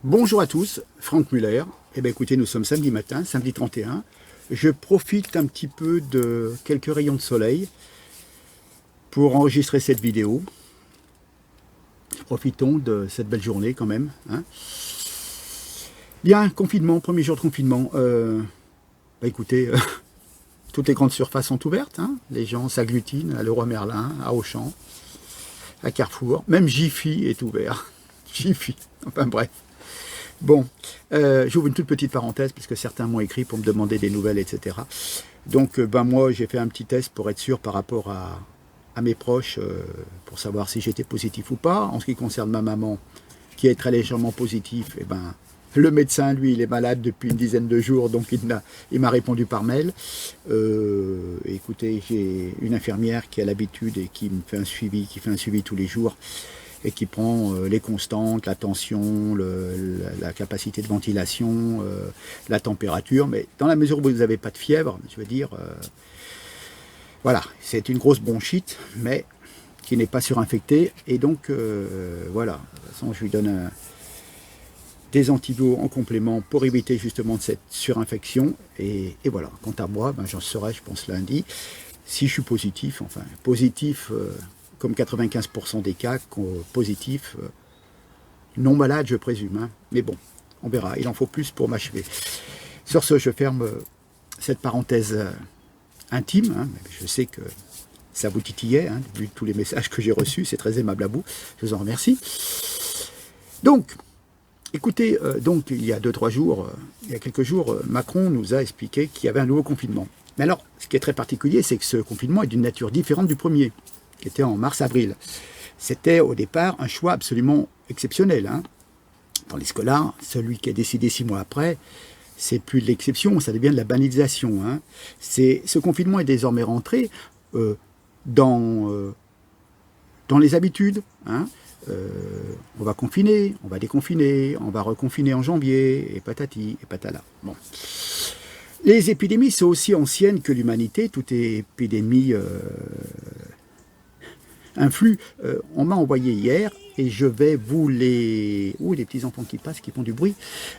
Bonjour à tous, Franck Muller. Eh bien écoutez, nous sommes samedi matin, samedi 31. Je profite un petit peu de quelques rayons de soleil pour enregistrer cette vidéo. Profitons de cette belle journée quand même, hein. Bien, confinement, premier jour de confinement. Écoutez, toutes les grandes surfaces sont ouvertes, hein. Les gens s'agglutinent à Leroy Merlin, à Auchan, à Carrefour. Même Jiffy est ouvert. Jiffy, enfin bref. Bon, j'ouvre une toute petite parenthèse parce que certains m'ont écrit pour me demander des nouvelles, etc. Donc, moi, j'ai fait un petit test pour être sûr par rapport à mes proches, pour savoir si j'étais positif ou pas. En ce qui concerne ma maman, qui est très légèrement positif, le médecin, lui, il est malade depuis une dizaine de jours, donc il m'a répondu par mail. Écoutez, j'ai une infirmière qui a l'habitude et qui me fait un suivi, tous les jours, et qui prend les constantes, la tension, la capacité de ventilation, la température. Mais dans la mesure où vous n'avez pas de fièvre, je veux dire, voilà, c'est une grosse bronchite, mais qui n'est pas surinfectée. Et donc, voilà, de toute façon, je lui donne des antibiotiques en complément pour éviter justement cette surinfection. Et voilà, quant à moi, j'en saurai, je pense, lundi, si je suis positif, enfin, positif... comme 95% des cas positifs, non malades, je présume, hein. Mais bon, on verra, il en faut plus pour m'achever. Sur ce, je ferme cette parenthèse intime, hein. Je sais que ça vous titillait, hein, vu tous les messages que j'ai reçus, c'est très aimable à vous, je vous en remercie. Donc, écoutez, il y a 2-3 jours, il y a quelques jours, Macron nous a expliqué qu'il y avait un nouveau confinement. Mais alors, ce qui est très particulier, c'est que ce confinement est d'une nature différente du premier, qui était en mars-avril. C'était au départ un choix absolument exceptionnel, hein. Tandis que là, celui qui est décidé 6 mois après, c'est plus de l'exception, ça devient de la banalisation, hein. Ce confinement est désormais rentré dans les habitudes, hein. On va confiner, on va déconfiner, on va reconfiner en janvier, et patati, et patala. Bon. Les épidémies sont aussi anciennes que l'humanité. Toute épidémie influe. On m'a envoyé hier, et je vais vous les... Ouh, les petits enfants qui passent, qui font du bruit.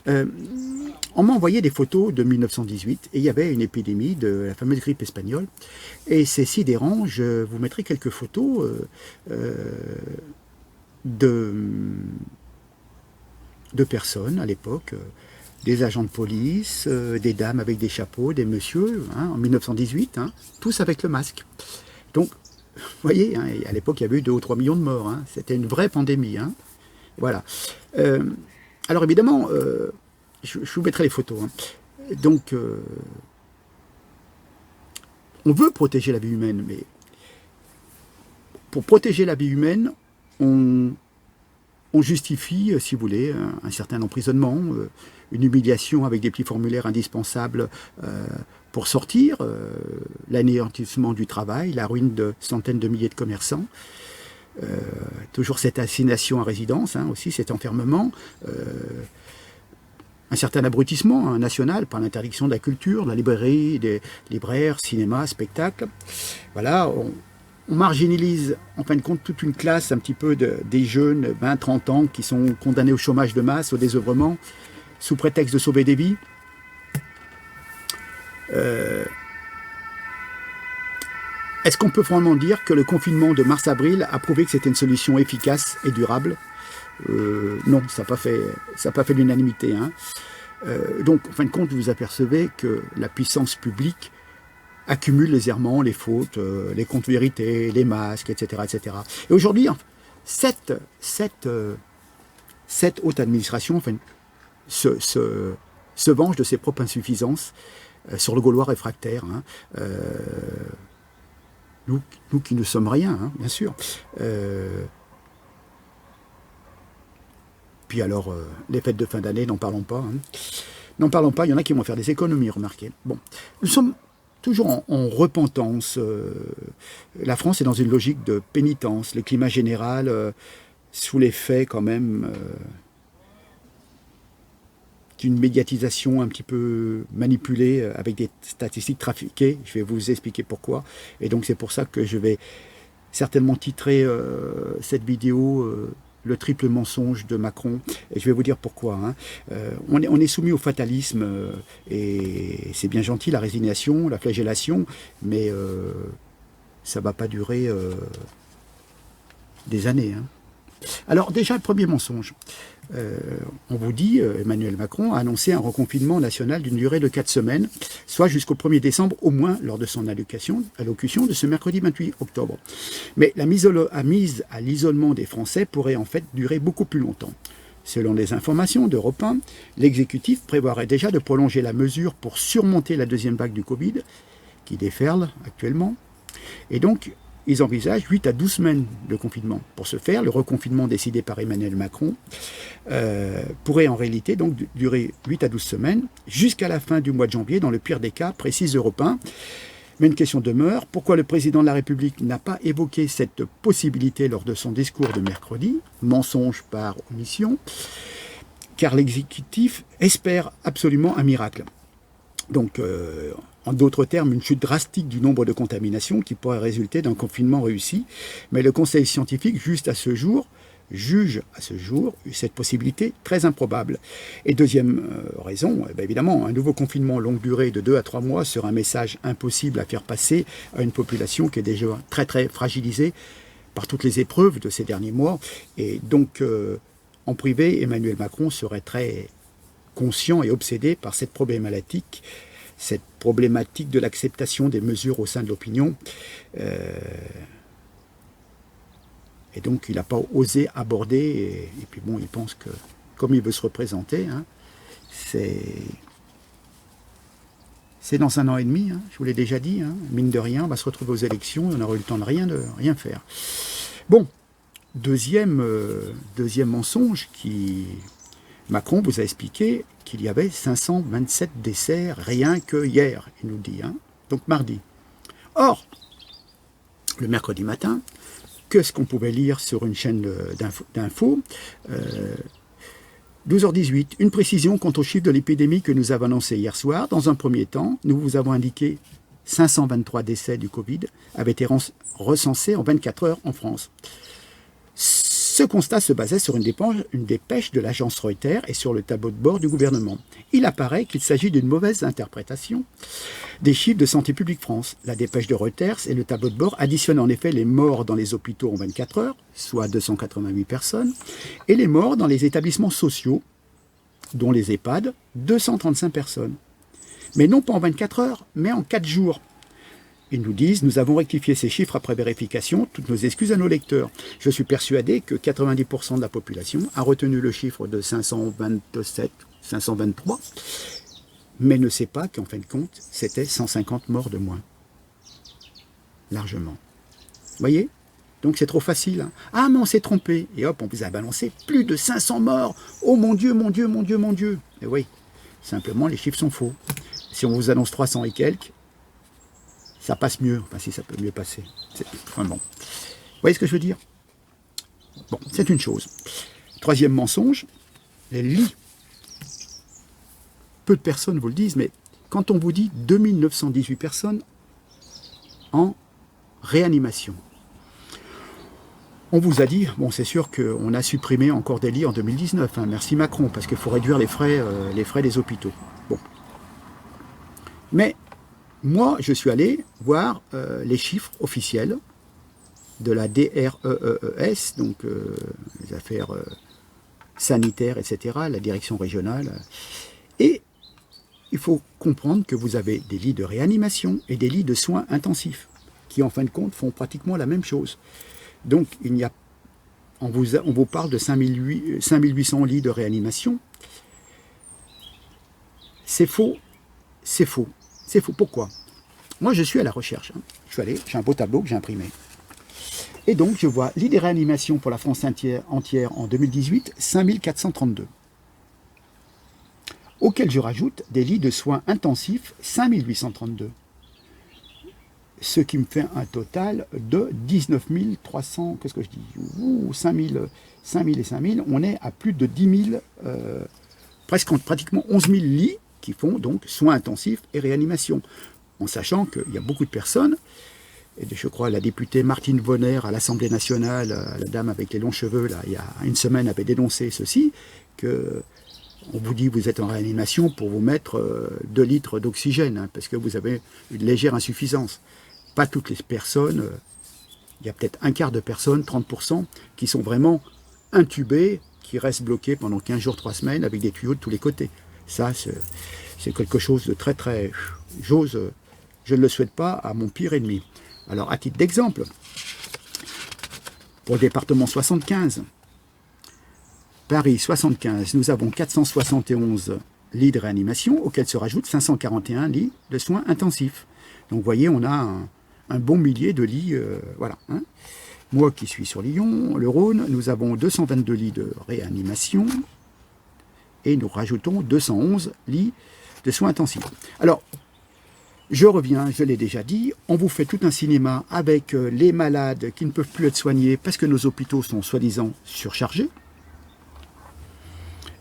On m'a envoyé des photos de 1918, et il y avait une épidémie de la fameuse grippe espagnole. Et c'est sidérant, je vous mettrai quelques photos de personnes à l'époque, des agents de police, des dames avec des chapeaux, des messieurs, hein, en 1918, hein, tous avec le masque. Donc, vous voyez, hein, à l'époque, il y avait eu 2 ou 3 millions de morts, hein. C'était une vraie pandémie, hein. Voilà. Alors évidemment, je vous mettrai les photos, hein. Donc, on veut protéger la vie humaine, mais pour protéger la vie humaine, on justifie, si vous voulez, un certain emprisonnement, une humiliation avec des petits formulaires indispensables pour sortir, l'anéantissement du travail, la ruine de centaines de milliers de commerçants, toujours cette assignation à résidence, hein, aussi cet enfermement, un certain abrutissement, hein, national par l'interdiction de la culture, de la librairie, des libraires, cinéma, spectacles. Voilà, on marginalise en fin de compte toute une classe un petit peu des jeunes 20-30 ans qui sont condamnés au chômage de masse, au désœuvrement, sous prétexte de sauver des vies. Est-ce qu'on peut vraiment dire que le confinement de mars-avril a prouvé que c'était une solution efficace et durable? Non, ça n'a pas fait l'unanimité, hein. Donc, en fin de compte, vous vous apercevez que la puissance publique accumule les errements, les fautes, les comptes vérités, les masques, etc. etc. Et aujourd'hui, cette haute administration, enfin, se venge de ses propres insuffisances sur le Gaulois réfractaire, hein. Nous qui ne sommes rien, hein, bien sûr. Puis alors, les fêtes de fin d'année, n'en parlons pas, hein. N'en parlons pas, il y en a qui vont faire des économies, remarquez. Bon, nous sommes toujours en repentance. La France est dans une logique de pénitence. Le climat général, sous l'effet quand même d'une médiatisation un petit peu manipulée, avec des statistiques trafiquées. Je vais vous expliquer pourquoi. Et donc c'est pour ça que je vais certainement titrer cette vidéo le triple mensonge de Macron, et je vais vous dire pourquoi. Hein. On est soumis au fatalisme, et c'est bien gentil la résignation, la flagellation, mais ça ne va pas durer des années. Hein. Alors déjà, le premier mensonge. On vous dit, Emmanuel Macron a annoncé un reconfinement national d'une durée de 4 semaines, soit jusqu'au 1er décembre au moins, lors de son allocution de ce mercredi 28 octobre. Mais la mise à l'isolement des Français pourrait en fait durer beaucoup plus longtemps. Selon les informations d'Europe 1, l'exécutif prévoirait déjà de prolonger la mesure pour surmonter la deuxième vague du Covid, qui déferle actuellement. Et donc, ils envisagent 8 à 12 semaines de confinement. Pour ce faire, le reconfinement décidé par Emmanuel Macron pourrait en réalité donc durer 8 à 12 semaines jusqu'à la fin du mois de janvier, dans le pire des cas, précise Europe 1. Mais une question demeure, pourquoi le président de la République n'a pas évoqué cette possibilité lors de son discours de mercredi, mensonge par omission, car l'exécutif espère absolument un miracle. Donc, en d'autres termes, une chute drastique du nombre de contaminations qui pourrait résulter d'un confinement réussi. Mais le Conseil scientifique, juge à ce jour cette possibilité très improbable. Et deuxième raison, évidemment, un nouveau confinement longue durée de 2 à 3 mois sera un message impossible à faire passer à une population qui est déjà très très fragilisée par toutes les épreuves de ces derniers mois. Et donc, en privé, Emmanuel Macron serait très conscient et obsédé par cette problématique de l'acceptation des mesures au sein de l'opinion. Et donc, il n'a pas osé aborder, et puis bon, il pense que, comme il veut se représenter, hein, c'est dans 1 an et demi, hein, je vous l'ai déjà dit, hein, mine de rien, on va se retrouver aux élections, et on aura eu le temps de rien faire. Bon, deuxième mensonge Macron vous a expliqué qu'il y avait 527 décès rien que hier, il nous dit, hein, donc mardi. Or, le mercredi matin, qu'est-ce qu'on pouvait lire sur une chaîne d'infos 12h18, une précision quant au chiffre de l'épidémie que nous avons annoncé hier soir. Dans un premier temps, nous vous avons indiqué 523 décès du Covid avaient été recensés en 24 heures en France. Ce constat se basait sur une dépêche de l'agence Reuters et sur le tableau de bord du gouvernement. Il apparaît qu'il s'agit d'une mauvaise interprétation des chiffres de Santé publique France. La dépêche de Reuters et le tableau de bord additionnent en effet les morts dans les hôpitaux en 24 heures, soit 288 personnes, et les morts dans les établissements sociaux, dont les EHPAD, 235 personnes. Mais non pas en 24 heures, mais en 4 jours. Ils nous disent, nous avons rectifié ces chiffres après vérification, toutes nos excuses à nos lecteurs. Je suis persuadé que 90% de la population a retenu le chiffre de 527, 523, mais ne sait pas qu'en fin de compte, c'était 150 morts de moins. Largement. Vous voyez? Donc c'est trop facile. Hein. Ah, mais on s'est trompé. Et hop, on vous a balancé plus de 500 morts. Oh mon Dieu, mon Dieu, mon Dieu, mon Dieu. Et oui, simplement, les chiffres sont faux. Si on vous annonce 300 et quelques, ça passe mieux, enfin si ça peut mieux passer. Enfin bon. Vous voyez ce que je veux dire? Bon, c'est une chose. Troisième mensonge, les lits. Peu de personnes vous le disent, mais quand on vous dit 2918 personnes en réanimation, on vous a dit, bon c'est sûr qu'on a supprimé encore des lits en 2019, hein, merci Macron, parce qu'il faut réduire les frais des hôpitaux. Bon. Mais moi, je suis allé voir les chiffres officiels de la DREES, donc les affaires sanitaires, etc., la direction régionale. Et il faut comprendre que vous avez des lits de réanimation et des lits de soins intensifs, qui en fin de compte font pratiquement la même chose. Donc, on vous parle de 5800 lits de réanimation. C'est faux, c'est faux. C'est faux. Pourquoi? Moi, je suis à la recherche. Hein. Je suis allé, j'ai un beau tableau que j'ai imprimé. Et donc, je vois lits de réanimation pour la France entière en 2018, 5432. Auquel je rajoute des lits de soins intensifs, 5832. Ce qui me fait un total de 19 300, qu'est-ce que je dis? 5000 et 5000, on est à plus de 10 000, pratiquement 11 000 lits qui font donc soins intensifs et réanimation. En sachant qu'il y a beaucoup de personnes et je crois la députée Martine Vonner à l'Assemblée nationale, la dame avec les longs cheveux, là, il y a une semaine, avait dénoncé ceci, que on vous dit que vous êtes en réanimation pour vous mettre 2 litres d'oxygène, hein, parce que vous avez une légère insuffisance. Pas toutes les personnes, il y a peut-être un quart de personnes, 30%, qui sont vraiment intubées, qui restent bloquées pendant 15 jours, 3 semaines, avec des tuyaux de tous les côtés. Ça, c'est quelque chose de très, très... Je ne le souhaite pas à mon pire ennemi. Alors, à titre d'exemple, pour le département 75, Paris 75, nous avons 471 lits de réanimation, auxquels se rajoutent 541 lits de soins intensifs. Donc, vous voyez, on a un bon millier de lits, voilà. Hein. Moi qui suis sur Lyon, le Rhône, nous avons 222 lits de réanimation et nous rajoutons 211 lits de soins intensifs. Alors, je reviens, je l'ai déjà dit, on vous fait tout un cinéma avec les malades qui ne peuvent plus être soignés parce que nos hôpitaux sont soi-disant surchargés.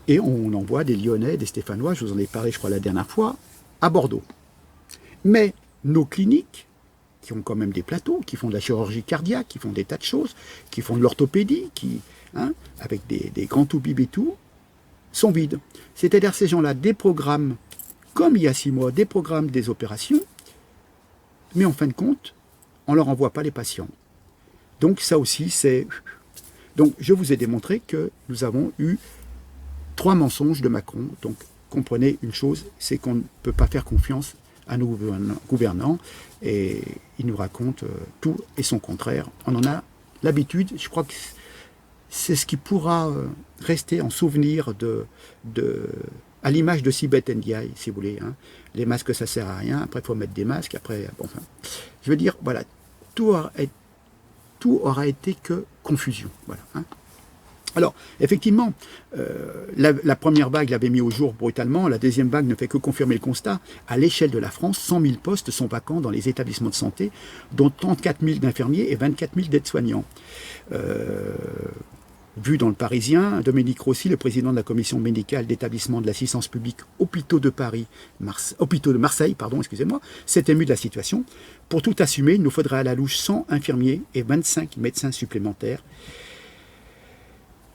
Et on envoie des Lyonnais, des Stéphanois, je vous en ai parlé je crois la dernière fois, à Bordeaux. Mais nos cliniques, qui ont quand même des plateaux, qui font de la chirurgie cardiaque, qui font des tas de choses, qui font de l'orthopédie, avec des grands toubibis-tout, sont vides. C'est-à-dire ces gens-là déprogramment, comme il y a 6 mois, déprogramment des opérations, mais en fin de compte, on ne leur envoie pas les patients. Donc ça aussi, c'est... Donc je vous ai démontré que nous avons eu 3 mensonges de Macron. Donc comprenez une chose, c'est qu'on ne peut pas faire confiance à nos gouvernants, et ils nous racontent tout et son contraire. On en a l'habitude, je crois que c'est ce qui pourra rester en souvenir à l'image de Sibeth Ndiaye, si vous voulez. Hein. Les masques, ça sert à rien, après il faut mettre des masques, après, bon, enfin, je veux dire, voilà, tout aura été que confusion, voilà. Hein. Alors, effectivement, la première vague l'avait mis au jour brutalement, la deuxième vague ne fait que confirmer le constat. À l'échelle de la France, 100 000 postes sont vacants dans les établissements de santé, dont 34 000 d'infirmiers et 24 000 d'aides-soignants. Vu dans le Parisien, Dominique Rossi, le président de la commission médicale d'établissement de l'assistance publique Hôpitaux de Marseille, s'est ému de la situation. Pour tout assumer, il nous faudrait à la louche 100 infirmiers et 25 médecins supplémentaires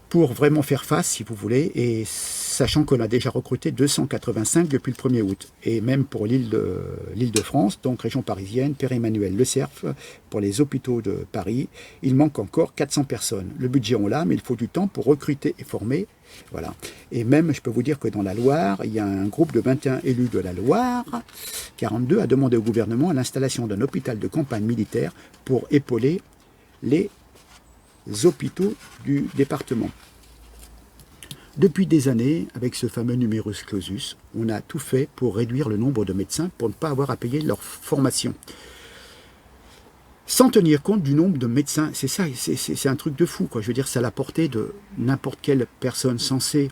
pour vraiment faire face, si vous voulez, et sachant qu'on a déjà recruté 285 depuis le 1er août. Et même pour l'île de France, donc région parisienne, Pierre-Emmanuel Le Cerf, pour les hôpitaux de Paris, il manque encore 400 personnes. Le budget, on l'a, mais il faut du temps pour recruter et former. Voilà. Et même, je peux vous dire que dans la Loire, il y a un groupe de 21 élus de la Loire, 42, a demandé au gouvernement l'installation d'un hôpital de campagne militaire pour épauler les hôpitaux du département. Depuis des années, avec ce fameux numerus clausus, on a tout fait pour réduire le nombre de médecins pour ne pas avoir à payer leur formation. Sans tenir compte du nombre de médecins, c'est ça, c'est un truc de fou, quoi. Je veux dire, c'est à la portée de n'importe quelle personne sensée.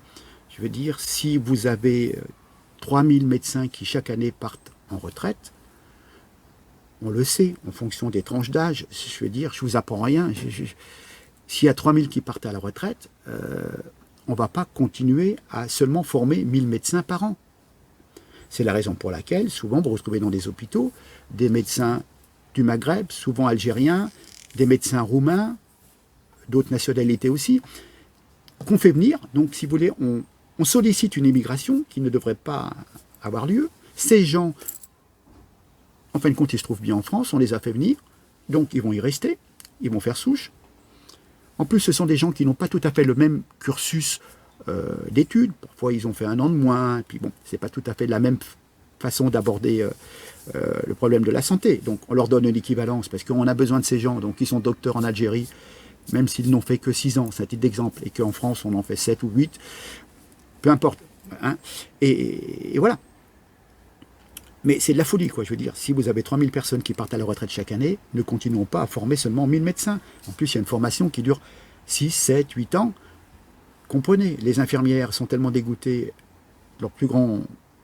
Je veux dire, si vous avez 3000 médecins qui chaque année partent en retraite, on le sait, en fonction des tranches d'âge, je veux dire, je vous apprends rien. S'il y a 3000 qui partent à la retraite, on ne va pas continuer à seulement former 1000 médecins par an. C'est la raison pour laquelle, souvent, vous retrouvez dans des hôpitaux des médecins du Maghreb, souvent algériens, des médecins roumains, d'autres nationalités aussi, qu'on fait venir. Donc, si vous voulez, on sollicite une immigration qui ne devrait pas avoir lieu. Ces gens, en fin de compte, ils se trouvent bien en France, on les a fait venir, donc ils vont y rester, ils vont faire souche. En plus, ce sont des gens qui n'ont pas tout à fait le même cursus d'études. Parfois, ils ont fait 1 an de moins. Et puis bon, c'est pas tout à fait la même façon d'aborder le problème de la santé. Donc, on leur donne une équivalence parce qu'on a besoin de ces gens. Donc, ils sont docteurs en Algérie, même s'ils n'ont fait que 6 ans, c'est un titre d'exemple, et qu'en France, on en fait 7 ou 8. Peu importe. Hein. Et voilà. Mais c'est de la folie, quoi. Je veux dire, si vous avez 3000 personnes qui partent à la retraite chaque année, ne continuons pas à former seulement 1000 médecins. En plus, il y a une formation qui dure 6, 7, 8 ans. Comprenez, les infirmières sont tellement dégoûtées, leur plus grand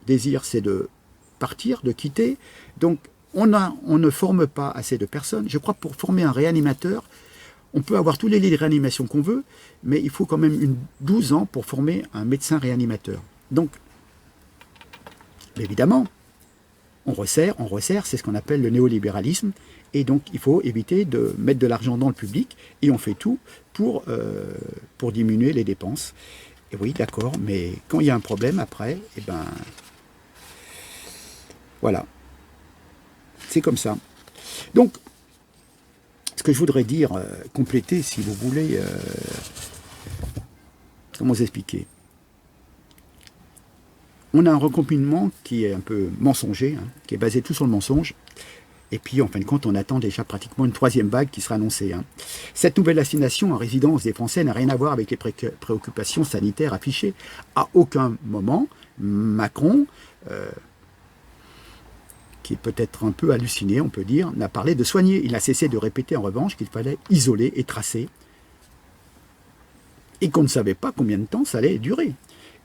désir, c'est de partir, de quitter. Donc, on ne forme pas assez de personnes. Je crois que pour former un réanimateur, on peut avoir tous les lits de réanimation qu'on veut, mais il faut quand même 12 ans pour former un médecin réanimateur. Donc, évidemment, on resserre, c'est ce qu'on appelle le néolibéralisme, et donc il faut éviter de mettre de l'argent dans le public, et on fait tout pour diminuer les dépenses. Et oui, d'accord, mais quand il y a un problème après, eh ben, voilà, c'est comme ça. Donc, ce que je voudrais dire, compléter, si vous voulez, comment vous expliquer? On a un reconfinement qui est un peu mensonger, hein, qui est basé tout sur le mensonge. Et puis, en fin de compte, on attend déjà pratiquement une troisième vague qui sera annoncée. Hein. Cette nouvelle assignation en résidence des Français n'a rien à voir avec les préoccupations sanitaires affichées. À aucun moment, Macron, qui est peut-être un peu halluciné, on peut dire, n'a parlé de soigner. Il a cessé de répéter en revanche qu'il fallait isoler et tracer. Et qu'on ne savait pas combien de temps ça allait durer.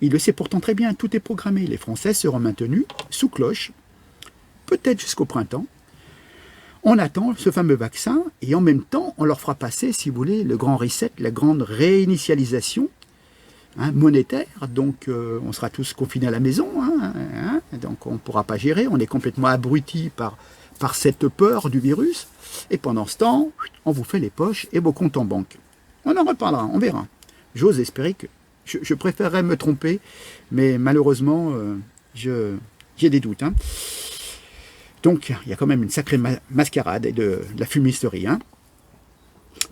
Il le sait pourtant très bien, tout est programmé. Les Français seront maintenus sous cloche, peut-être jusqu'au printemps. On attend ce fameux vaccin et en même temps, on leur fera passer, si vous voulez, le grand reset, la grande réinitialisation monétaire. Donc, on sera tous confinés à la maison. Donc, on ne pourra pas gérer. On est complètement abrutis par cette peur du virus. Et pendant ce temps, on vous fait les poches et vos comptes en banque. On en reparlera, on verra. J'ose espérer que... Je préférerais me tromper, mais malheureusement, j'ai des doutes. Hein. Donc, il y a quand même une sacrée mascarade et de la fumisterie. Hein.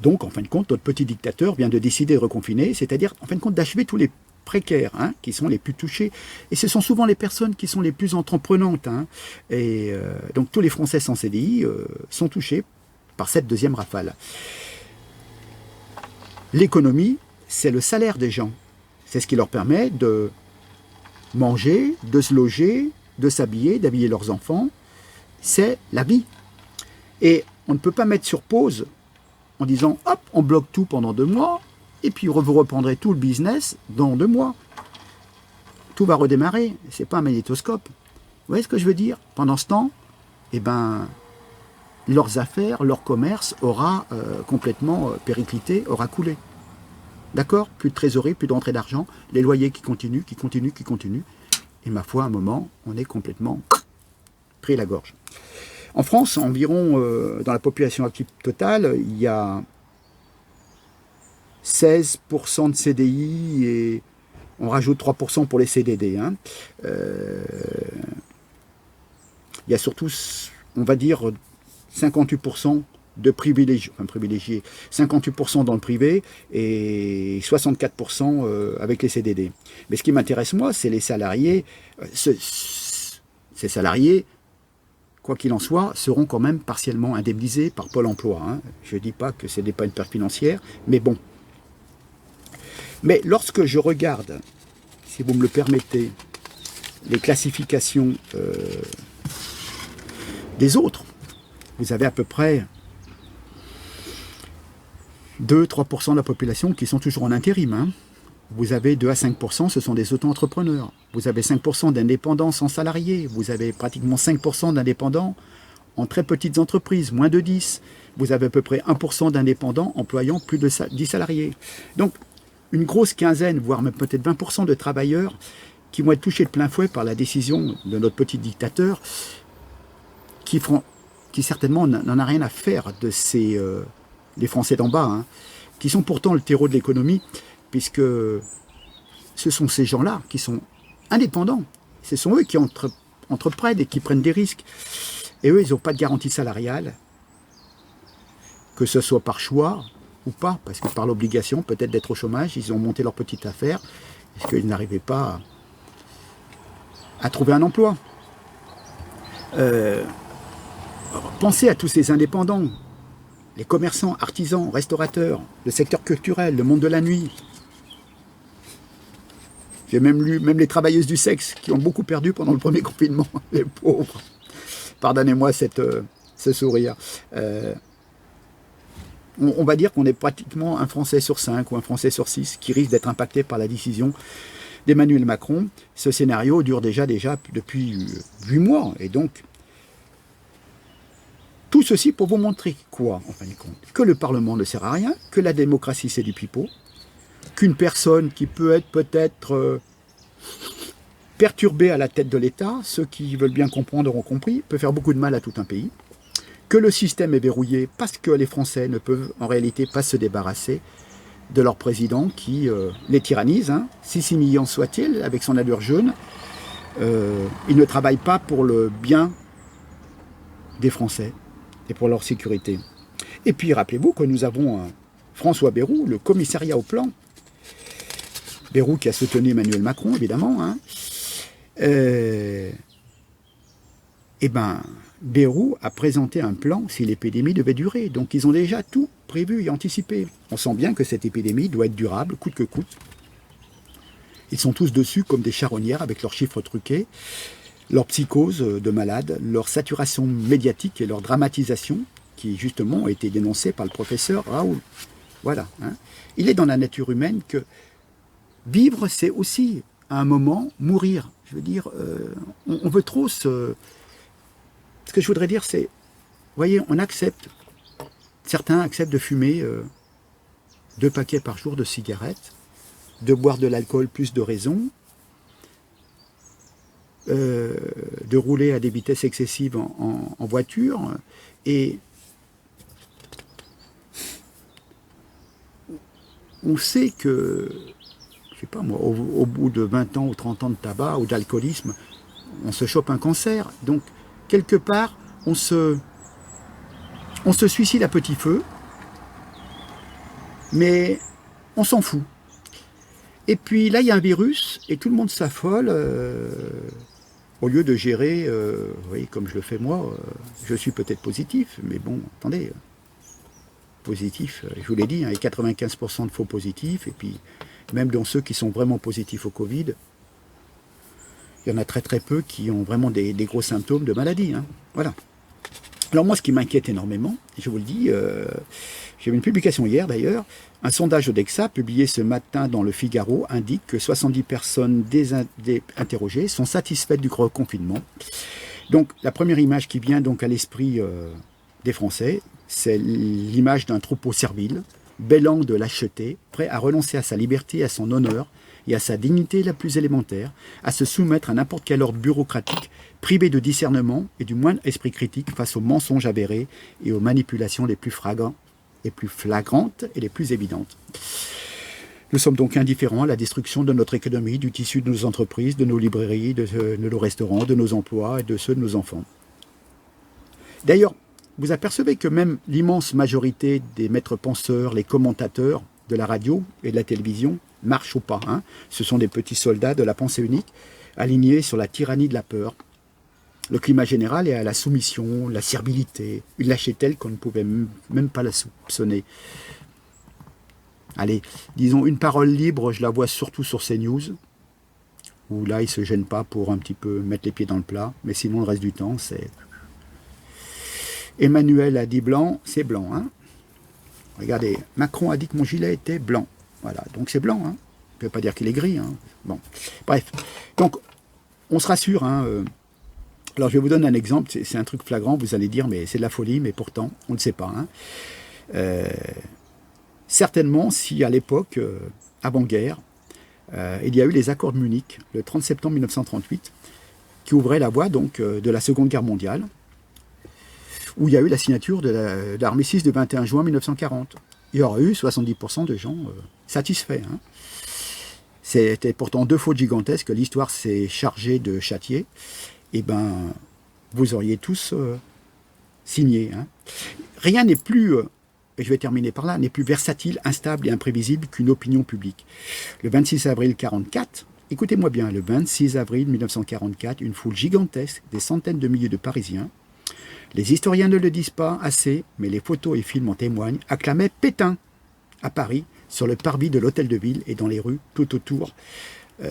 Donc, en fin de compte, notre petit dictateur vient de décider de reconfiner, c'est-à-dire, en fin de compte, d'achever tous les précaires, hein, qui sont les plus touchés. Et ce sont souvent les personnes qui sont les plus entreprenantes. Hein. Et donc, tous les Français sans CDI sont touchés par cette deuxième rafale. L'économie, c'est le salaire des gens. C'est ce qui leur permet de manger, de se loger, de s'habiller, d'habiller leurs enfants. C'est la vie. Et on ne peut pas mettre sur pause en disant « hop, on bloque tout pendant 2 mois, et puis vous reprendrez tout le business dans 2 mois. » Tout va redémarrer, c'est pas un magnétoscope. Vous voyez ce que je veux dire? Pendant ce temps, eh ben, leurs affaires, leur commerce aura complètement périclité, aura coulé. D'accord? Plus de trésorerie, plus d'entrée d'argent, les loyers qui continuent. Et ma foi, à un moment, on est complètement pris la gorge. En France, environ, dans la population active totale, il y a 16% de CDI et on rajoute 3% pour les CDD. Hein. Il y a surtout, on va dire, 58% de privilégiés, 58% dans le privé et 64% avec les CDD. Mais ce qui m'intéresse, moi, c'est les salariés. Ces salariés, quoi qu'il en soit, seront quand même partiellement indemnisés par Pôle emploi. Hein. Je ne dis pas que ce n'est pas une perte financière, mais bon. Mais lorsque je regarde, si vous me le permettez, les classifications des autres, vous avez à peu près 2-3% de la population qui sont toujours en intérim. Hein. Vous avez 2 à 5%, ce sont des auto-entrepreneurs. Vous avez 5% d'indépendants sans salariés. Vous avez pratiquement 5% d'indépendants en très petites entreprises, moins de 10. Vous avez à peu près 1% d'indépendants employant plus de 10 salariés. Donc, une grosse quinzaine, voire même peut-être 20% de travailleurs qui vont être touchés de plein fouet par la décision de notre petit dictateur qui certainement n'en a rien à faire de ces... les Français d'en bas, hein, qui sont pourtant le terreau de l'économie, puisque ce sont ces gens-là qui sont indépendants. Ce sont eux qui entreprennent et qui prennent des risques. Et eux, ils n'ont pas de garantie salariale, que ce soit par choix ou pas, parce que par l'obligation, peut-être d'être au chômage, ils ont monté leur petite affaire, parce qu'ils n'arrivaient pas à trouver un emploi. Pensez à tous ces indépendants, les commerçants, artisans, restaurateurs, le secteur culturel, le monde de la nuit. J'ai même lu, même les travailleuses du sexe qui ont beaucoup perdu pendant le premier confinement, les pauvres. Pardonnez-moi ce sourire. On va dire qu'on est pratiquement un Français sur 5 ou un Français sur 6 qui risque d'être impacté par la décision d'Emmanuel Macron. Ce scénario dure déjà depuis 8 mois. Et donc, tout ceci pour vous montrer quoi, en fin de compte? Que le Parlement ne sert à rien, que la démocratie c'est du pipeau, qu'une personne qui peut être peut-être perturbé à la tête de l'État, ceux qui veulent bien comprendre auront compris, peut faire beaucoup de mal à tout un pays, que le système est verrouillé parce que les Français ne peuvent en réalité pas se débarrasser de leur président qui les tyrannise, hein, si millions soit-il, avec son allure jaune. Il ne travaille pas pour le bien des Français et pour leur sécurité. Et puis rappelez-vous que nous avons François Bayrou, le commissariat au plan, Bayrou qui a soutenu Emmanuel Macron évidemment, hein. Bayrou a présenté un plan si l'épidémie devait durer. Donc ils ont déjà tout prévu et anticipé. On sent bien que cette épidémie doit être durable, coûte que coûte. Ils sont tous dessus comme des charognards avec leurs chiffres truqués, leur psychose de malade, leur saturation médiatique et leur dramatisation, qui justement ont été dénoncées par le professeur Raoul. Voilà. Hein. Il est dans la nature humaine que vivre, c'est aussi, à un moment, mourir. Je veux dire, on veut trop se... Ce que je voudrais dire, c'est, vous voyez, on accepte, certains acceptent de fumer 2 paquets par jour de cigarettes, de boire de l'alcool plus de raison, de rouler à des vitesses excessives en voiture, et on sait que, je sais pas moi, au bout de 20 ans ou 30 ans de tabac ou d'alcoolisme, on se chope un cancer. Donc, quelque part, on se suicide à petit feu, mais on s'en fout. Et puis là, il y a un virus, et tout le monde s'affole, au lieu de gérer, vous voyez, comme je le fais moi, je suis peut-être positif, mais bon, attendez, positif, je vous l'ai dit, hein, il y a 95% de faux positifs, et puis même dans ceux qui sont vraiment positifs au Covid, il y en a très très peu qui ont vraiment des gros symptômes de maladie. Hein. Voilà. Alors moi, ce qui m'inquiète énormément, je vous le dis, j'ai vu une publication hier d'ailleurs, un sondage Odexa publié ce matin dans le Figaro indique que 70 personnes interrogées sont satisfaites du reconfinement. Donc la première image qui vient donc à l'esprit des Français, c'est l'image d'un troupeau servile, bêlant de lâcheté, prêt à renoncer à sa liberté, à son honneur, et à sa dignité la plus élémentaire, à se soumettre à n'importe quel ordre bureaucratique, privé de discernement et du moindre esprit critique face aux mensonges avérés et aux manipulations les plus flagrantes et les plus évidentes. Nous sommes donc indifférents à la destruction de notre économie, du tissu de nos entreprises, de nos librairies, de nos restaurants, de nos emplois et de ceux de nos enfants. D'ailleurs, vous apercevez que même l'immense majorité des maîtres penseurs, les commentateurs de la radio et de la télévision, marche ou pas. Hein. Ce sont des petits soldats de la pensée unique, alignés sur la tyrannie de la peur. Le climat général est à la soumission, la servilité, une lâcheté telle qu'on ne pouvait même pas la soupçonner. Allez, disons une parole libre, je la vois surtout sur CNews, où là, ils ne se gênent pas pour un petit peu mettre les pieds dans le plat, mais sinon, le reste du temps, c'est... Emmanuel a dit blanc, c'est blanc. Hein. Regardez, Macron a dit que mon gilet était blanc. Voilà, donc c'est blanc, hein. Ça ne veut pas dire qu'il est gris. Hein. Bon, bref. Donc, on se rassure. Hein. Alors, je vais vous donner un exemple. C'est un truc flagrant. Vous allez dire, mais c'est de la folie, mais pourtant, on ne sait pas. Hein. Certainement, si à l'époque, avant-guerre, il y a eu les accords de Munich, le 30 septembre 1938, qui ouvraient la voie donc, de la Seconde Guerre mondiale, où il y a eu la signature de l'armistice du 21 juin 1940. Il y aurait eu 70% de gens satisfaits. Hein. C'était pourtant 2 fautes gigantesques que l'histoire s'est chargée de châtier. Eh bien, vous auriez tous signé. Hein. Rien n'est plus, et je vais terminer par là, n'est plus versatile, instable et imprévisible qu'une opinion publique. Le 26 avril 1944, écoutez-moi bien, le 26 avril 1944, une foule gigantesque, des centaines de milliers de Parisiens, les historiens ne le disent pas assez, mais les photos et films en témoignent, acclamaient Pétain à Paris, sur le parvis de l'Hôtel de Ville et dans les rues tout autour du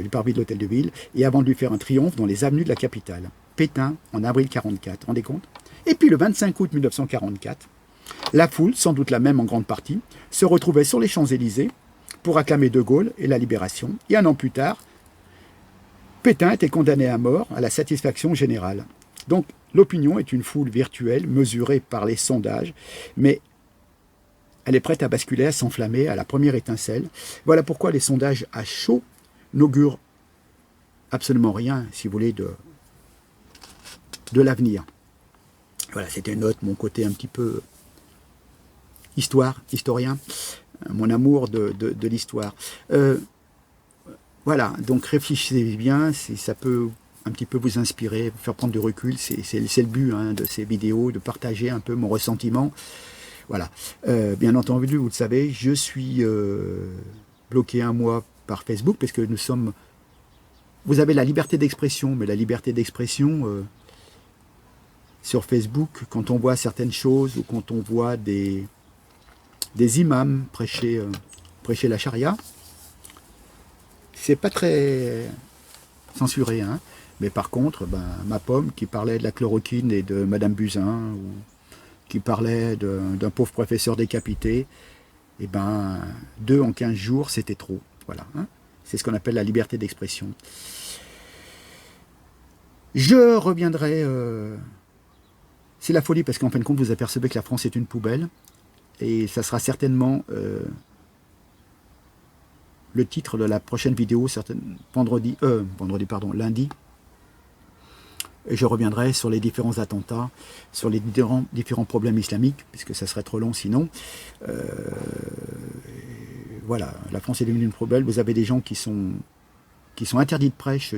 parvis de l'Hôtel de Ville, et avant de lui faire un triomphe dans les avenues de la capitale. Pétain en avril 1944, rendez compte? Et puis le 25 août 1944, la foule, sans doute la même en grande partie, se retrouvait sur les Champs-Élysées pour acclamer De Gaulle et la libération, et un an plus tard, Pétain était condamné à mort à la satisfaction générale. Donc l'opinion est une foule virtuelle mesurée par les sondages, mais elle est prête à basculer, à s'enflammer à la première étincelle. Voilà pourquoi les sondages à chaud n'augure absolument rien, si vous voulez, de l'avenir. Voilà, c'était une note, mon côté un petit peu historien, mon amour de l'histoire. Voilà, donc réfléchissez bien, si ça peut un petit peu vous inspirer, vous faire prendre du recul, c'est le but hein, de ces vidéos, de partager un peu mon ressentiment. Voilà, bien entendu, vous le savez, je suis bloqué un mois par Facebook, parce que nous sommes... Vous avez la liberté d'expression, mais la liberté d'expression sur Facebook, quand on voit certaines choses, ou quand on voit des imams prêcher la charia, c'est pas très censuré, hein. Mais par contre, ma pomme qui parlait de la chloroquine et de Madame Buzyn, ou qui parlait d'un pauvre professeur décapité, et 2 en 15 jours, c'était trop. Voilà, hein. C'est ce qu'on appelle la liberté d'expression. Je reviendrai... c'est la folie, parce qu'en fin de compte, vous apercevez que la France est une poubelle, et ça sera certainement... le titre de la prochaine vidéo, lundi. Et je reviendrai sur les différents attentats, sur les différents problèmes islamiques, puisque ça serait trop long sinon. Voilà, la France est devenue une poubelle. Vous avez des gens qui sont interdits de prêche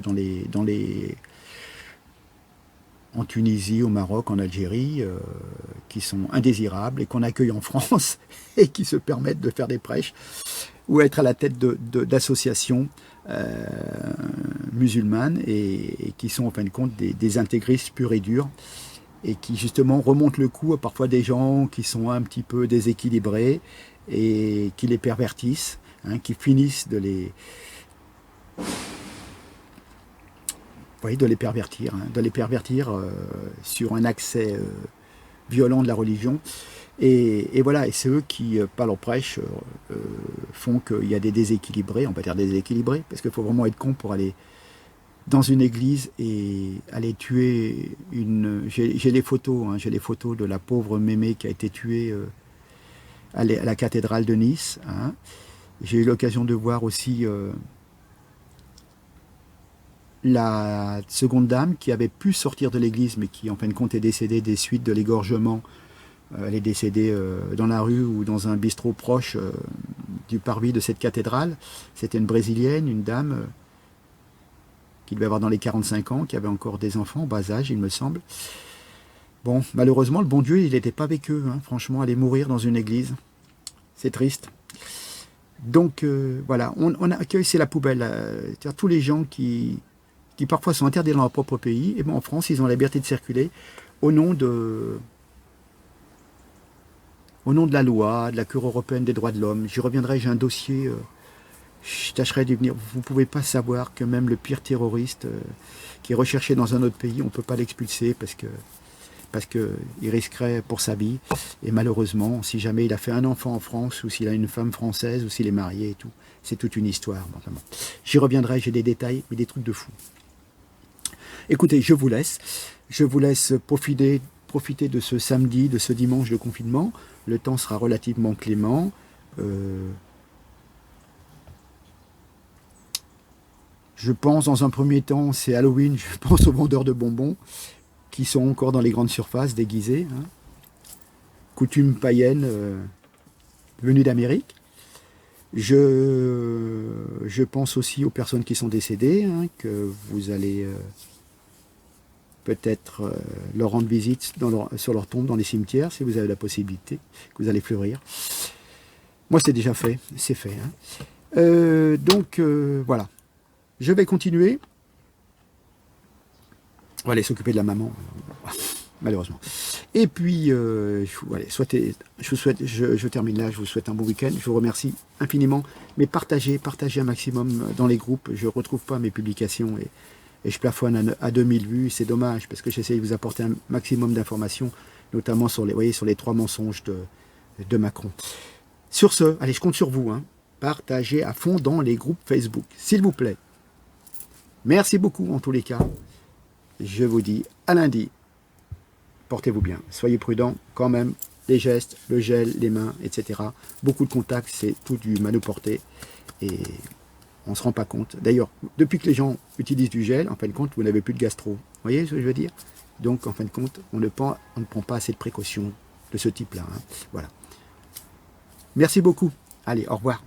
en Tunisie, au Maroc, en Algérie, qui sont indésirables et qu'on accueille en France et qui se permettent de faire des prêches ou être à la tête d'associations musulmanes et qui sont en fin de compte des intégristes purs et durs et qui justement remontent le coup à parfois des gens qui sont un petit peu déséquilibrés et qui les pervertissent, hein, qui finissent de les pervertir, sur un accès violent de la religion. Et voilà, et c'est eux qui, par leur prêche, font qu'il y a des déséquilibrés, on va dire déséquilibrés, parce qu'il faut vraiment être con pour aller dans une église et aller tuer une... J'ai les photos, hein, j'ai les photos de la pauvre mémé qui a été tuée à la cathédrale de Nice. Hein. J'ai eu l'occasion de voir aussi la seconde dame qui avait pu sortir de l'église, mais qui en fin de compte est décédée des suites de l'égorgement. Elle est décédée dans la rue ou dans un bistrot proche du parvis de cette cathédrale. C'était une Brésilienne, une dame qui devait avoir dans les 45 ans, qui avait encore des enfants en bas âge, il me semble. Bon, malheureusement, le bon Dieu, il n'était pas avec eux. Hein. Franchement, aller mourir dans une église, c'est triste. Donc, voilà, on accueille, c'est la poubelle. Tous les gens qui parfois sont interdits dans leur propre pays, et en France, ils ont la liberté de circuler au nom de la loi, de la Cour européenne des droits de l'homme. J'y reviendrai, j'ai un dossier, je tâcherai d'y venir. Vous ne pouvez pas savoir que même le pire terroriste qui est recherché dans un autre pays, on ne peut pas l'expulser parce que il risquerait pour sa vie. Et malheureusement, si jamais il a fait un enfant en France, ou s'il a une femme française, ou s'il est marié et tout, c'est toute une histoire. J'y reviendrai, j'ai des détails, mais des trucs de fou. Écoutez, je vous laisse profiter de ce samedi, de ce dimanche de confinement. Le temps sera relativement clément. Je pense, dans un premier temps, c'est Halloween, je pense aux vendeurs de bonbons, qui sont encore dans les grandes surfaces, déguisés. Hein. Coutume païenne venue d'Amérique. Je pense aussi aux personnes qui sont décédées, hein, que vous allez... peut-être leur rendre visite sur leur tombe dans les cimetières, si vous avez la possibilité, que vous allez fleurir. Moi, c'est déjà fait, c'est fait. Hein. Donc, voilà. Je vais continuer. On va aller s'occuper de la maman, malheureusement. Et puis, je termine là, je vous souhaite un bon week-end. Je vous remercie infiniment, mais partagez un maximum dans les groupes. Je ne retrouve pas mes publications et je plafonne à 2000 vues, c'est dommage, parce que j'essaie de vous apporter un maximum d'informations, notamment sur les 3 mensonges de Macron. Sur ce, allez, je compte sur vous, hein. Partagez à fond dans les groupes Facebook, s'il vous plaît. Merci beaucoup en tous les cas. Je vous dis à lundi. Portez-vous bien, soyez prudents quand même, les gestes, le gel, les mains, etc. Beaucoup de contacts, c'est tout du mano porté, et on ne se rend pas compte. D'ailleurs, depuis que les gens utilisent du gel, en fin de compte, vous n'avez plus de gastro. Vous voyez ce que je veux dire? Donc, en fin de compte, on ne prend pas assez de précautions de ce type-là. Hein. Voilà. Merci beaucoup. Allez, au revoir.